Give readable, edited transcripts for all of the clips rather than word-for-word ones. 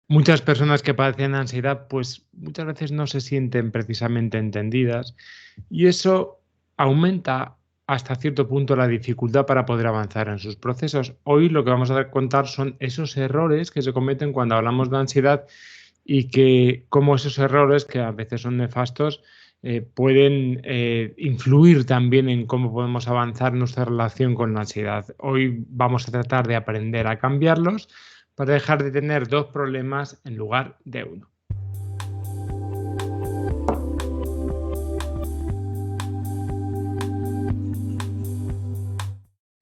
Muchas personas que padecen ansiedad, pues muchas veces no se sienten precisamente entendidas y eso aumenta hasta cierto punto la dificultad para poder avanzar en sus procesos. Hoy lo que vamos a contar son esos errores que se cometen cuando hablamos de ansiedad y que cómo esos errores, que a veces son nefastos, pueden influir también en cómo podemos avanzar nuestra relación con la ansiedad. Hoy vamos a tratar de aprender a cambiarlos para dejar de tener dos problemas en lugar de uno.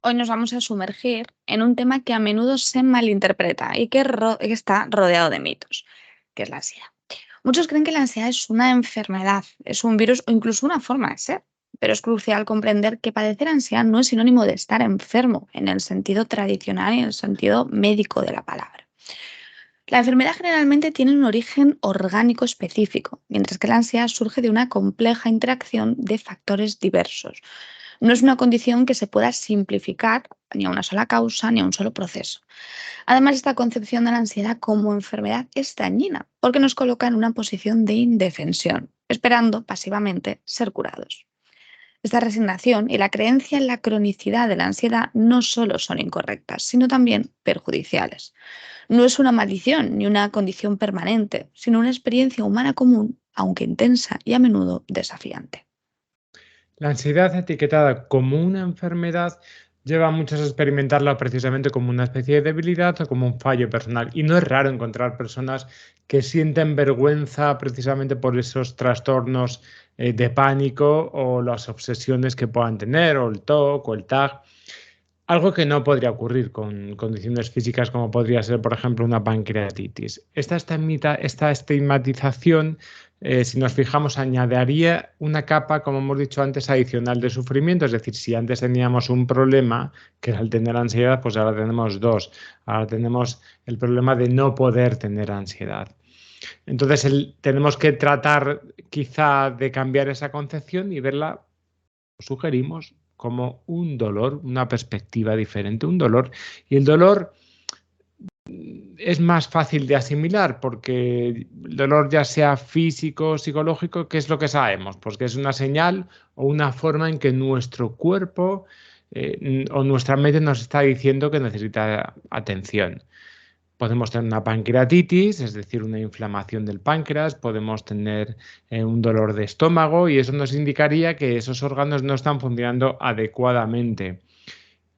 Hoy nos vamos a sumergir en un tema que a menudo se malinterpreta y que está rodeado de mitos, que es la ansiedad. Muchos creen que la ansiedad es una enfermedad, es un virus o incluso una forma de ser, pero es crucial comprender que padecer ansiedad no es sinónimo de estar enfermo en el sentido tradicional y en el sentido médico de la palabra. La enfermedad generalmente tiene un origen orgánico específico, mientras que la ansiedad surge de una compleja interacción de factores diversos. No es una condición que se pueda simplificar ni a una sola causa ni a un solo proceso. Además, esta concepción de la ansiedad como enfermedad es dañina porque nos coloca en una posición de indefensión, esperando pasivamente ser curados. Esta resignación y la creencia en la cronicidad de la ansiedad no solo son incorrectas, sino también perjudiciales. No es una maldición ni una condición permanente, sino una experiencia humana común, aunque intensa y a menudo desafiante. La ansiedad etiquetada como una enfermedad lleva a muchos a experimentarla precisamente como una especie de debilidad o como un fallo personal. Y no es raro encontrar personas que sienten vergüenza precisamente por esos trastornos de pánico o las obsesiones que puedan tener, o el TOC o el TAG. Algo que no podría ocurrir con condiciones físicas como podría ser, por ejemplo, una pancreatitis. Esta estigmatización, si nos fijamos, añadiría una capa, como hemos dicho antes, adicional de sufrimiento. Es decir, si antes teníamos un problema, que era el tener ansiedad, pues ahora tenemos dos. Ahora tenemos el problema de no poder tener ansiedad. Entonces, tenemos que tratar quizá de cambiar esa concepción y verla, sugerimos, como un dolor, una perspectiva diferente, un dolor. Y el dolor es más fácil de asimilar porque el dolor, ya sea físico o psicológico, ¿qué es lo que sabemos? Pues que es una señal o una forma en que nuestro cuerpo o nuestra mente nos está diciendo que necesita atención. Podemos tener una pancreatitis, es decir, una inflamación del páncreas, podemos tener un dolor de estómago y eso nos indicaría que esos órganos no están funcionando adecuadamente.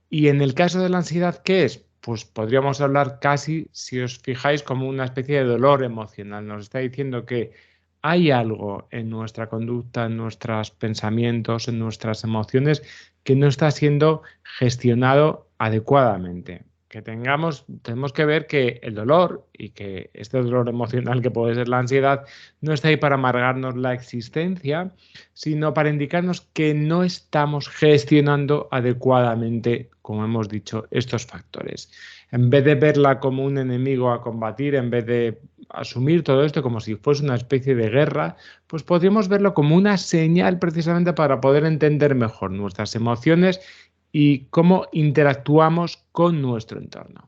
Y en el caso de la ansiedad, ¿qué es? Pues podríamos hablar casi, si os fijáis, como una especie de dolor emocional. Nos está diciendo que hay algo en nuestra conducta, en nuestros pensamientos, en nuestras emociones que no está siendo gestionado adecuadamente. Tenemos que ver que el dolor y que este dolor emocional que puede ser la ansiedad no está ahí para amargarnos la existencia, sino para indicarnos que no estamos gestionando adecuadamente, como hemos dicho, estos factores. En vez de verla como un enemigo a combatir, en vez de asumir todo esto como si fuese una especie de guerra, pues podríamos verlo como una señal precisamente para poder entender mejor nuestras emociones y cómo interactuamos con nuestro entorno.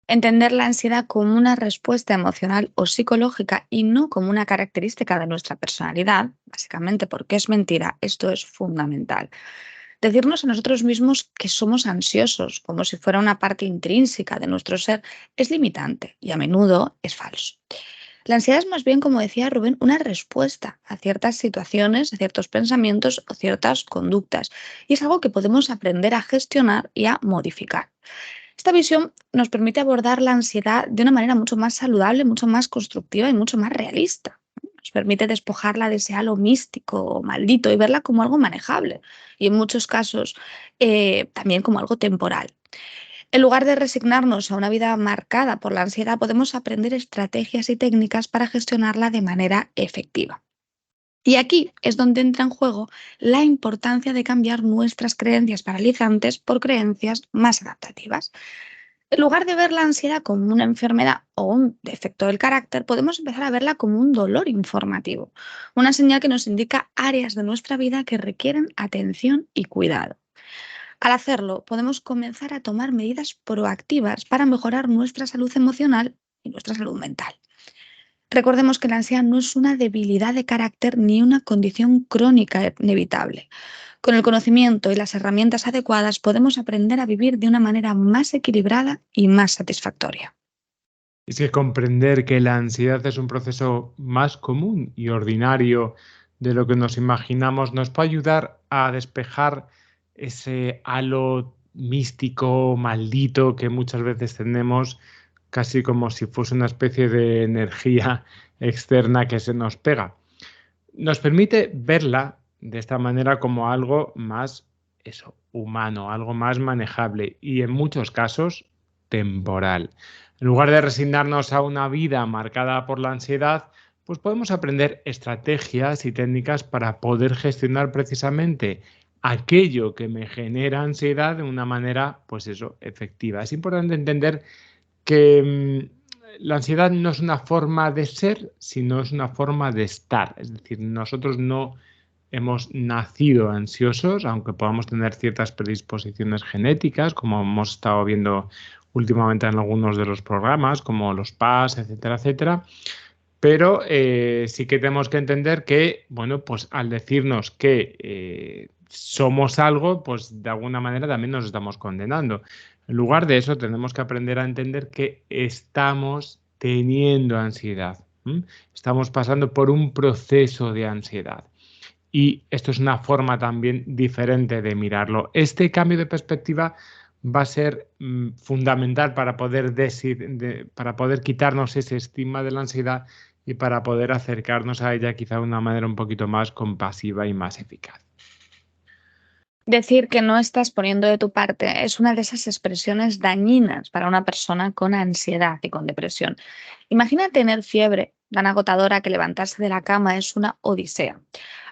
Entender la ansiedad como una respuesta emocional o psicológica y no como una característica de nuestra personalidad, básicamente porque es mentira, esto es fundamental. Decirnos a nosotros mismos que somos ansiosos, como si fuera una parte intrínseca de nuestro ser, es limitante y a menudo es falso. La ansiedad es más bien, como decía Rubén, una respuesta a ciertas situaciones, a ciertos pensamientos o ciertas conductas. Y es algo que podemos aprender a gestionar y a modificar. Esta visión nos permite abordar la ansiedad de una manera mucho más saludable, mucho más constructiva y mucho más realista. Nos permite despojarla de ese halo místico o maldito y verla como algo manejable y en muchos casos también como algo temporal. En lugar de resignarnos a una vida marcada por la ansiedad, podemos aprender estrategias y técnicas para gestionarla de manera efectiva. Y aquí es donde entra en juego la importancia de cambiar nuestras creencias paralizantes por creencias más adaptativas. En lugar de ver la ansiedad como una enfermedad o un defecto del carácter, podemos empezar a verla como un dolor informativo, una señal que nos indica áreas de nuestra vida que requieren atención y cuidado. Al hacerlo, podemos comenzar a tomar medidas proactivas para mejorar nuestra salud emocional y nuestra salud mental. Recordemos que la ansiedad no es una debilidad de carácter ni una condición crónica inevitable. Con el conocimiento y las herramientas adecuadas podemos aprender a vivir de una manera más equilibrada y más satisfactoria. Es que comprender que la ansiedad es un proceso más común y ordinario de lo que nos imaginamos nos puede ayudar a despejar ese halo místico, maldito que muchas veces tenemos, casi como si fuese una especie de energía externa que se nos pega. Nos permite verla de esta manera como algo más humano, algo más manejable y en muchos casos temporal. En lugar de resignarnos a una vida marcada por la ansiedad, pues podemos aprender estrategias y técnicas para poder gestionar precisamente aquello que me genera ansiedad de una manera, efectiva. Es importante entender que la ansiedad no es una forma de ser, sino es una forma de estar. Es decir, nosotros no hemos nacido ansiosos, aunque podamos tener ciertas predisposiciones genéticas, como hemos estado viendo últimamente en algunos de los programas, como los PAS, etcétera, etcétera. Pero sí que tenemos que entender que, bueno, pues al decirnos que somos algo, pues de alguna manera también nos estamos condenando. En lugar de eso, tenemos que aprender a entender que estamos teniendo ansiedad. Estamos pasando por un proceso de ansiedad. Y esto es una forma también diferente de mirarlo. Este cambio de perspectiva va a ser fundamental para para poder quitarnos ese estigma de la ansiedad y para poder acercarnos a ella quizá de una manera un poquito más compasiva y más eficaz. Decir que no estás poniendo de tu parte es una de esas expresiones dañinas para una persona con ansiedad y con depresión. Imagina tener fiebre tan agotadora que levantarse de la cama es una odisea.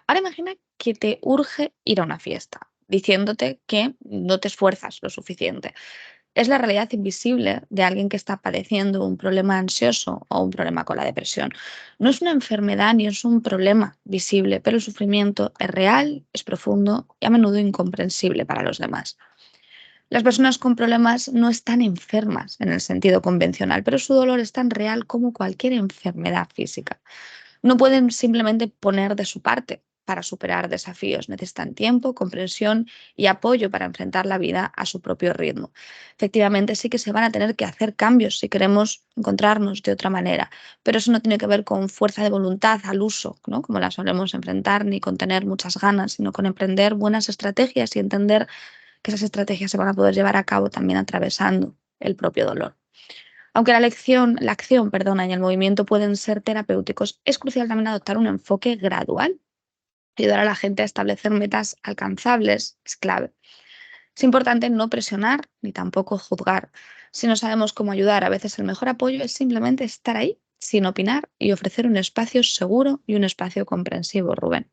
Ahora imagina que te urge ir a una fiesta, diciéndote que no te esfuerzas lo suficiente. Es la realidad invisible de alguien que está padeciendo un problema ansioso o un problema con la depresión. No es una enfermedad ni es un problema visible, pero el sufrimiento es real, es profundo y a menudo incomprensible para los demás. Las personas con problemas no están enfermas en el sentido convencional, pero su dolor es tan real como cualquier enfermedad física. No pueden simplemente poner de su parte para superar desafíos. Necesitan tiempo, comprensión y apoyo para enfrentar la vida a su propio ritmo. Efectivamente, sí que se van a tener que hacer cambios si queremos encontrarnos de otra manera, pero eso no tiene que ver con fuerza de voluntad al uso, ¿no? Como la solemos enfrentar, ni con tener muchas ganas, sino con emprender buenas estrategias y entender que esas estrategias se van a poder llevar a cabo también atravesando el propio dolor. Aunque la acción, perdona, y el movimiento pueden ser terapéuticos, es crucial también adoptar un enfoque gradual. Ayudar a la gente a establecer metas alcanzables es clave. Es importante no presionar ni tampoco juzgar. Si no sabemos cómo ayudar, a veces el mejor apoyo es simplemente estar ahí, sin opinar y ofrecer un espacio seguro y un espacio comprensivo, Rubén.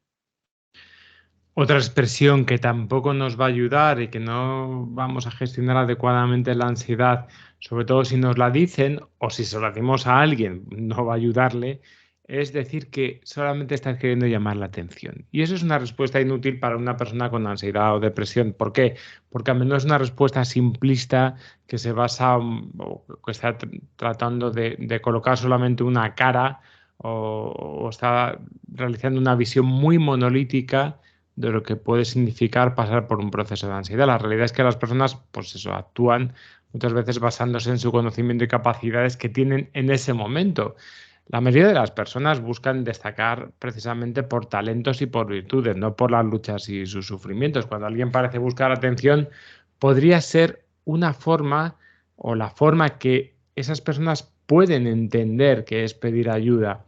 Otra expresión que tampoco nos va a ayudar y que no vamos a gestionar adecuadamente la ansiedad, sobre todo si nos la dicen o si se lo decimos a alguien, no va a ayudarle, es decir que solamente estás queriendo llamar la atención. Y eso es una respuesta inútil para una persona con ansiedad o depresión. ¿Por qué? Porque a menudo es una respuesta simplista que se basa o que está tratando de colocar solamente una cara o está realizando una visión muy monolítica de lo que puede significar pasar por un proceso de ansiedad. La realidad es que las personas, actúan muchas veces basándose en su conocimiento y capacidades que tienen en ese momento. La mayoría de las personas buscan destacar precisamente por talentos y por virtudes, no por las luchas y sus sufrimientos. Cuando alguien parece buscar atención, podría ser una forma o la forma que esas personas pueden entender que es pedir ayuda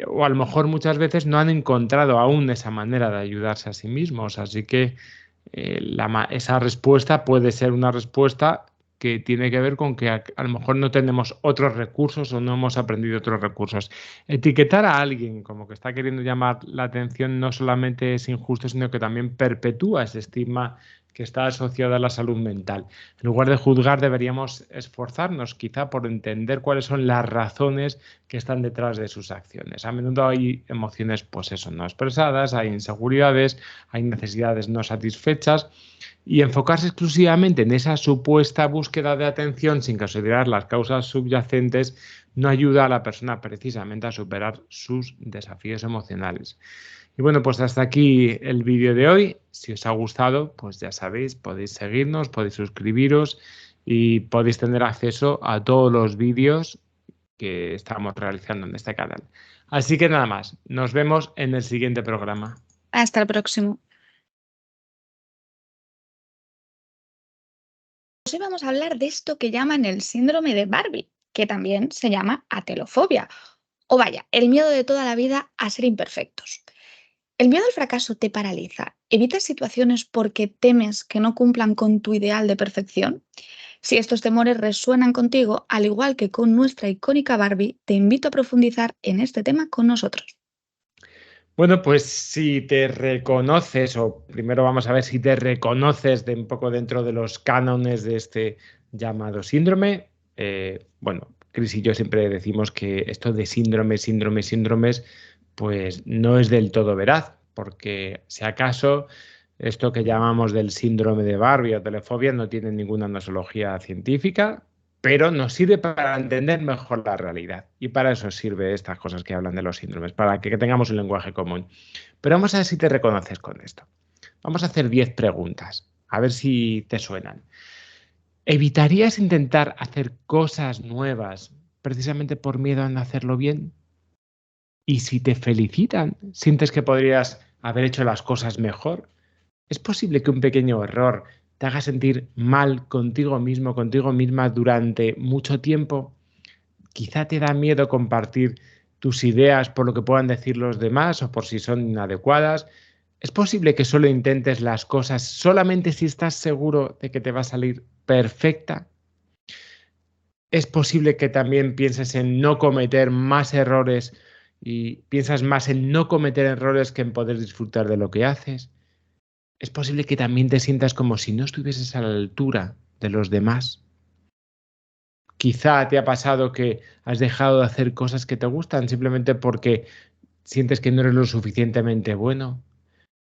o a lo mejor muchas veces no han encontrado aún esa manera de ayudarse a sí mismos. Así que esa respuesta puede ser una respuesta que tiene que ver con que a lo mejor no tenemos otros recursos o no hemos aprendido otros recursos. Etiquetar a alguien como que está queriendo llamar la atención no solamente es injusto, sino que también perpetúa ese estigma que está asociado a la salud mental. En lugar de juzgar, deberíamos esforzarnos quizá por entender cuáles son las razones que están detrás de sus acciones. A menudo hay emociones, pues eso, no expresadas, hay inseguridades, hay necesidades no satisfechas, y enfocarse exclusivamente en esa supuesta búsqueda de atención sin considerar las causas subyacentes no ayuda a la persona precisamente a superar sus desafíos emocionales. Y bueno, pues hasta aquí el vídeo de hoy. Si os ha gustado, pues ya sabéis, podéis seguirnos, podéis suscribiros y podéis tener acceso a todos los vídeos que estamos realizando en este canal. Así que nada más, nos vemos en el siguiente programa. Hasta el próximo. Hoy vamos a hablar de esto que llaman el síndrome de Barbie, que también se llama atelofobia, o vaya, el miedo de toda la vida a ser imperfectos. ¿El miedo al fracaso te paraliza? ¿Evitas situaciones porque temes que no cumplan con tu ideal de perfección? Si estos temores resuenan contigo, al igual que con nuestra icónica Barbie, te invito a profundizar en este tema con nosotros. Bueno, pues si te reconoces, o primero vamos a ver si te reconoces de un poco dentro de los cánones de este llamado síndrome. Bueno, Cris y yo siempre decimos que esto de síndromes, pues no es del todo veraz, porque si acaso esto que llamamos del síndrome de Barbie o telefobia no tiene ninguna nosología científica, pero nos sirve para entender mejor la realidad. Y para eso sirve estas cosas que hablan de los síndromes, para que tengamos un lenguaje común. Pero vamos a ver si te reconoces con esto. Vamos a hacer 10 preguntas, a ver si te suenan. ¿Evitarías intentar hacer cosas nuevas precisamente por miedo a no hacerlo bien? Y si te felicitan, ¿sientes que podrías haber hecho las cosas mejor? ¿Es posible que un pequeño error te haga sentir mal contigo mismo, contigo misma durante mucho tiempo? Quizá te da miedo compartir tus ideas por lo que puedan decir los demás o por si son inadecuadas. ¿Es posible que solo intentes las cosas solamente si estás seguro de que te va a salir perfecta? ¿Es posible que también pienses en no cometer más errores y piensas más en no cometer errores que en poder disfrutar de lo que haces? ¿Es posible que también te sientas como si no estuvieses a la altura de los demás? Quizá te ha pasado que has dejado de hacer cosas que te gustan simplemente porque sientes que no eres lo suficientemente bueno,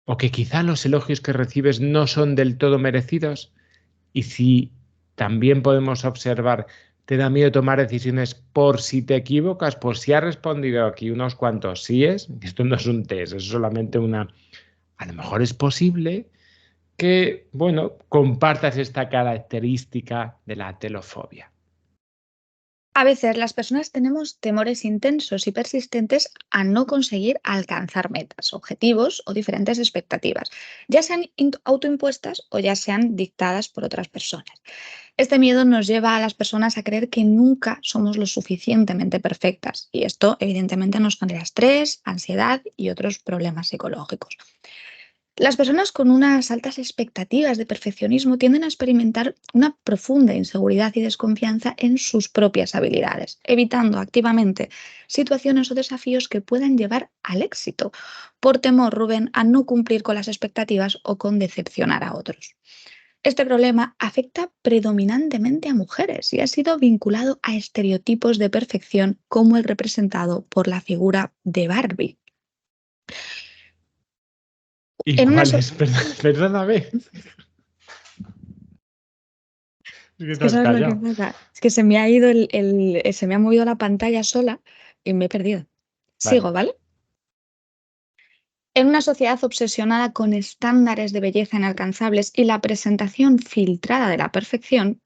o que quizá los elogios que recibes no son del todo merecidos. Y si también podemos observar, te da miedo tomar decisiones por si te equivocas, por si has respondido aquí unos cuantos síes, esto no es un test, es solamente una... A lo mejor es posible que, bueno, compartas esta característica de la telofobia. A veces las personas tenemos temores intensos y persistentes a no conseguir alcanzar metas, objetivos o diferentes expectativas, ya sean autoimpuestas o ya sean dictadas por otras personas. Este miedo nos lleva a las personas a creer que nunca somos lo suficientemente perfectas y esto evidentemente nos genera estrés, ansiedad y otros problemas psicológicos. Las personas con unas altas expectativas de perfeccionismo tienden a experimentar una profunda inseguridad y desconfianza en sus propias habilidades, evitando activamente situaciones o desafíos que puedan llevar al éxito, por temor, Rubén, a no cumplir con las expectativas o con decepcionar a otros. Este problema afecta predominantemente a mujeres y ha sido vinculado a estereotipos de perfección como el representado por la figura de Barbie. ¿Y En una, cuál es? Perdóname. Es que Es te que has sabes lo que callado. pasa. Es que se me ha ido se me ha movido la pantalla sola y me he perdido. Vale. Sigo, ¿vale? En una sociedad obsesionada con estándares de belleza inalcanzables y la presentación filtrada de la perfección,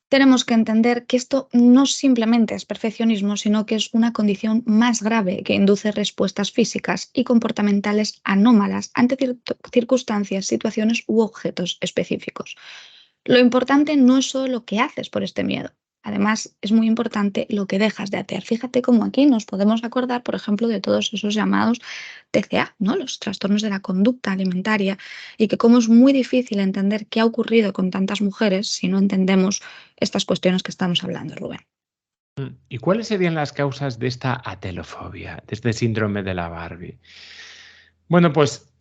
tenemos que entender que esto no simplemente es perfeccionismo, sino que es una condición más grave que induce respuestas físicas y comportamentales anómalas ante circunstancias, situaciones u objetos específicos. Lo importante no es solo lo que haces por este miedo. Además, es muy importante lo que dejas de hacer. Fíjate cómo aquí nos podemos acordar, por ejemplo, de todos esos llamados TCA, ¿no? Los trastornos de la conducta alimentaria, y que cómo es muy difícil entender qué ha ocurrido con tantas mujeres si no entendemos estas cuestiones que estamos hablando, Rubén. ¿Y cuáles serían las causas de esta atelofobia, de este síndrome de la Barbie? Bueno, pues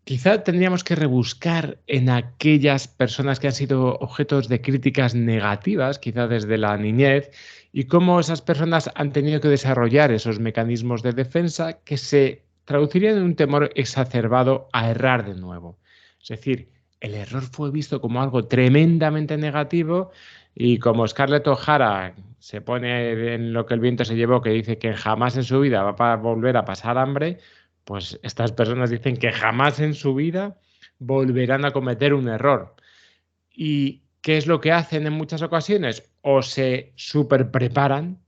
Quizá tendríamos que rebuscar en aquellas personas que han sido objetos de críticas negativas, quizá desde la niñez, y cómo esas personas han tenido que desarrollar esos mecanismos de defensa que se traducirían en un temor exacerbado a errar de nuevo. Es decir, el error fue visto como algo tremendamente negativo y como Scarlett O'Hara se pone en lo que el viento se llevó, que dice que jamás en su vida va a volver a pasar hambre, pues estas personas dicen que jamás en su vida volverán a cometer un error. ¿Y qué es lo que hacen en muchas ocasiones? O se superpreparan,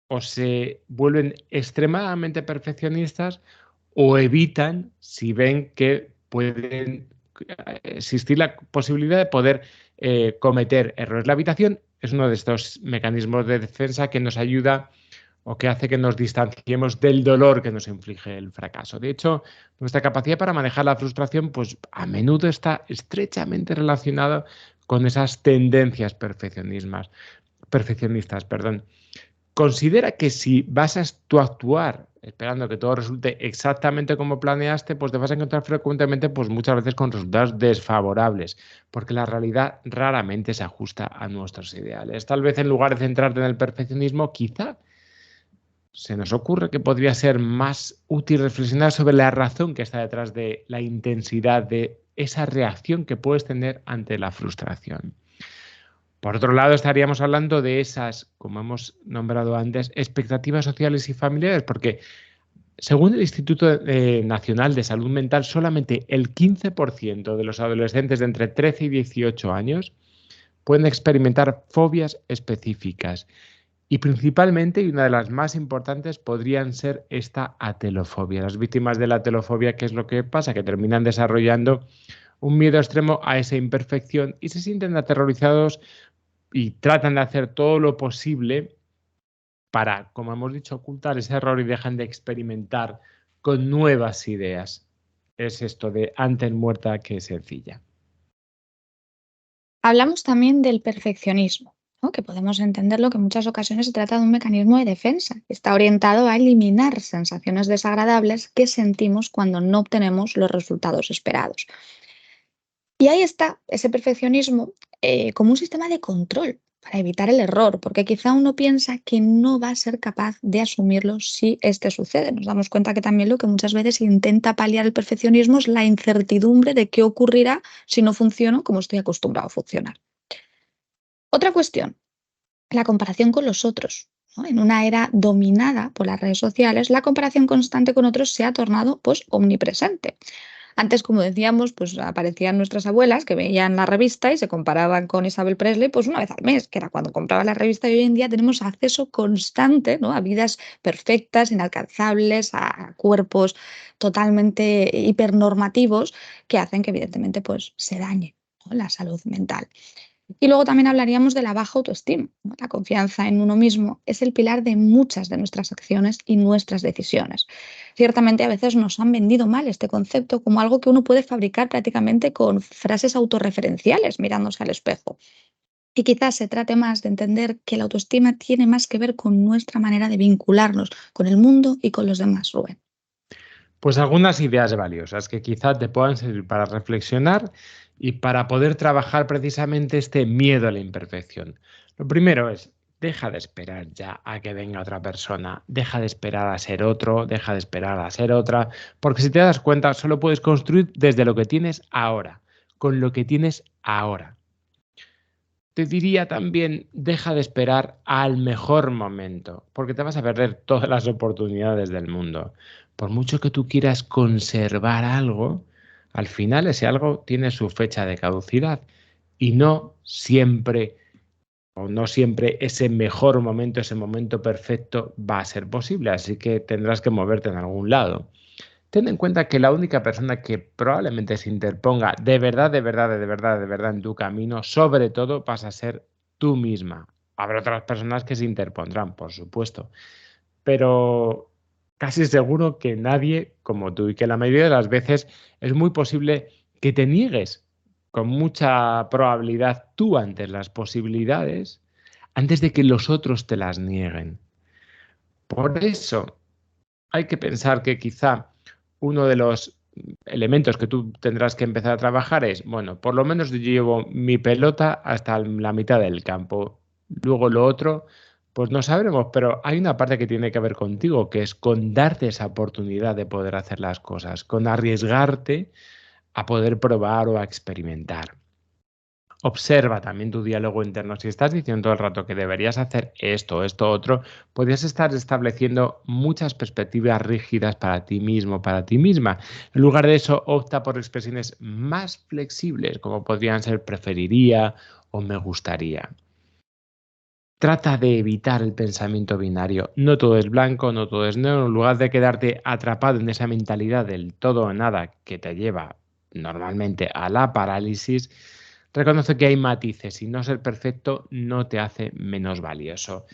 o se vuelven extremadamente perfeccionistas, o evitan si ven que pueden existir la posibilidad de poder cometer errores. La habitación es uno de estos mecanismos de defensa que nos ayuda o que hace que nos distanciemos del dolor que nos inflige el fracaso. De hecho, nuestra capacidad para manejar la frustración, pues a menudo está estrechamente relacionada con esas tendencias perfeccionistas, perdón. Considera que si vas a actuar esperando que todo resulte exactamente como planeaste, pues te vas a encontrar frecuentemente, pues muchas veces con resultados desfavorables, porque la realidad raramente se ajusta a nuestros ideales. Tal vez en lugar de centrarte en el perfeccionismo, quizá se nos ocurre que podría ser más útil reflexionar sobre la razón que está detrás de la intensidad de esa reacción que puedes tener ante la frustración. Por otro lado, estaríamos hablando de esas, como hemos nombrado antes, expectativas sociales y familiares, porque según el Instituto Nacional de Salud Mental, solamente el 15% de los adolescentes de entre 13 y 18 años pueden experimentar fobias específicas. Y principalmente, y una de las más importantes, podrían ser esta atelofobia. Las víctimas de la atelofobia, ¿qué es lo que pasa? Que terminan desarrollando un miedo extremo a esa imperfección y se sienten aterrorizados y tratan de hacer todo lo posible para, como hemos dicho, ocultar ese error y dejan de experimentar con nuevas ideas. Es esto de antes muerta que sencilla. Hablamos también del perfeccionismo, ¿no? Que podemos entenderlo que en muchas ocasiones se trata de un mecanismo de defensa. Está orientado a eliminar sensaciones desagradables que sentimos cuando no obtenemos los resultados esperados. Y ahí está ese perfeccionismo como un sistema de control para evitar el error, porque quizá uno piensa que no va a ser capaz de asumirlo si este sucede. Nos damos cuenta que también lo que muchas veces intenta paliar el perfeccionismo es la incertidumbre de qué ocurrirá si no funciono como estoy acostumbrado a funcionar. Otra cuestión, la comparación con los otros, ¿no? En una era dominada por las redes sociales, la comparación constante con otros se ha tornado pues omnipresente. Antes, como decíamos, pues aparecían nuestras abuelas que veían la revista y se comparaban con Isabel Presley pues una vez al mes, que era cuando compraba la revista, y hoy en día tenemos acceso constante, ¿no? A vidas perfectas, inalcanzables, a cuerpos totalmente hipernormativos que hacen que evidentemente pues se dañe, ¿no?, la salud mental. Y luego también hablaríamos de la baja autoestima, ¿no? La confianza en uno mismo es el pilar de muchas de nuestras acciones y nuestras decisiones. Ciertamente a veces nos han vendido mal este concepto como algo que uno puede fabricar prácticamente con frases autorreferenciales mirándose al espejo. Y quizás se trate más de entender que la autoestima tiene más que ver con nuestra manera de vincularnos con el mundo y con los demás, Rubén. Pues algunas ideas valiosas que quizá te puedan servir para reflexionar y para poder trabajar precisamente este miedo a la imperfección. Lo primero es, deja de esperar ya a que venga otra persona, deja de esperar a ser otro, deja de esperar a ser otra, porque si te das cuenta, solo puedes construir desde lo que tienes ahora, con lo que tienes ahora. Te diría también, deja de esperar al mejor momento, porque te vas a perder todas las oportunidades del mundo. Por mucho que tú quieras conservar algo, al final ese algo tiene su fecha de caducidad y no siempre o no siempre ese mejor momento, ese momento perfecto va a ser posible, así que tendrás que moverte en algún lado. Ten en cuenta que la única persona que probablemente se interponga de verdad, de verdad, de verdad, de verdad en tu camino, sobre todo vas a ser tú misma. Habrá otras personas que se interpondrán, por supuesto, pero casi seguro que nadie como tú y que la mayoría de las veces es muy posible que te niegues con mucha probabilidad tú ante las posibilidades antes de que los otros te las nieguen. Por eso hay que pensar que quizá uno de los elementos que tú tendrás que empezar a trabajar es, bueno, por lo menos yo llevo mi pelota hasta la mitad del campo. Luego lo otro, pues no sabremos, pero hay una parte que tiene que ver contigo, que es con darte esa oportunidad de poder hacer las cosas, con arriesgarte a poder probar o a experimentar. Observa también tu diálogo interno. Si estás diciendo todo el rato que deberías hacer esto, esto, otro, podrías estar estableciendo muchas perspectivas rígidas para ti mismo, para ti misma. En lugar de eso, opta por expresiones más flexibles, como podrían ser preferiría o me gustaría. Trata de evitar el pensamiento binario. No todo es blanco, no todo es negro. En lugar de quedarte atrapado en esa mentalidad del todo o nada que te lleva normalmente a la parálisis, reconoce que hay matices y no ser perfecto no te hace menos valioso.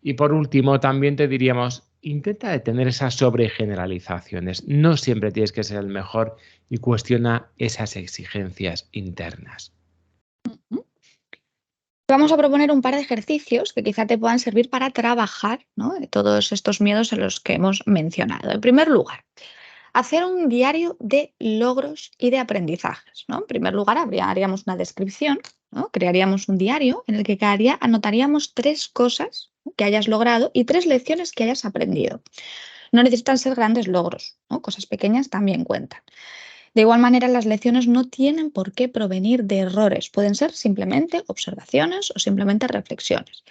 Y por último, también te diríamos, intenta detener esas sobregeneralizaciones. No siempre tienes que ser el mejor y cuestiona esas exigencias internas. Vamos a proponer un par de ejercicios que quizá te puedan servir para trabajar, ¿no?, de todos estos miedos en los que hemos mencionado. En primer lugar, hacer un diario de logros y de aprendizajes, ¿no? En primer lugar, haríamos una descripción, ¿no? Crearíamos un diario en el que cada día anotaríamos 3 cosas que hayas logrado y 3 lecciones que hayas aprendido. No necesitan ser grandes logros, ¿no? Cosas pequeñas también cuentan. De igual manera, las lecciones no tienen por qué provenir de errores, pueden ser simplemente observaciones o simplemente reflexiones.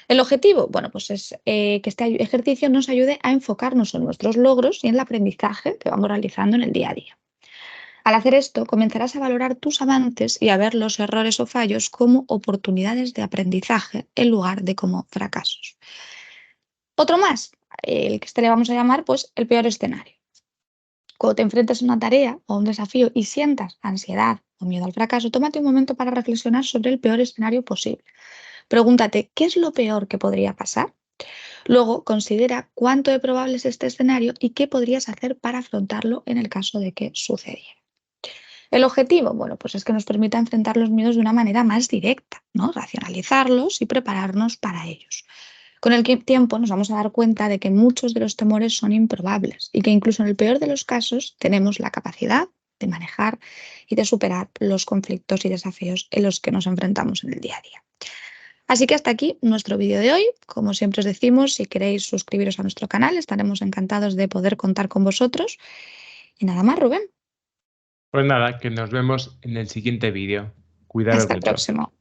El objetivo, bueno, pues es que este ejercicio nos ayude a enfocarnos en nuestros logros y en el aprendizaje que vamos realizando en el día a día. Al hacer esto, comenzarás a valorar tus avances y a ver los errores o fallos como oportunidades de aprendizaje en lugar de como fracasos. Otro más, el que este le vamos a llamar pues el peor escenario. Cuando te enfrentes a una tarea o a un desafío y sientas ansiedad o miedo al fracaso, tómate un momento para reflexionar sobre el peor escenario posible. Pregúntate, ¿qué es lo peor que podría pasar? Luego, considera cuánto de probable es este escenario y qué podrías hacer para afrontarlo en el caso de que sucediera. El objetivo, bueno, pues es que nos permita enfrentar los miedos de una manera más directa, ¿no? Racionalizarlos y prepararnos para ellos. Con el tiempo nos vamos a dar cuenta de que muchos de los temores son improbables y que incluso en el peor de los casos tenemos la capacidad de manejar y de superar los conflictos y desafíos en los que nos enfrentamos en el día a día. Así que hasta aquí nuestro vídeo de hoy. Como siempre os decimos, si queréis suscribiros a nuestro canal, estaremos encantados de poder contar con vosotros. Y nada más, Rubén. Pues nada, que nos vemos en el siguiente vídeo. Cuidaros Hasta el mucho. próximo.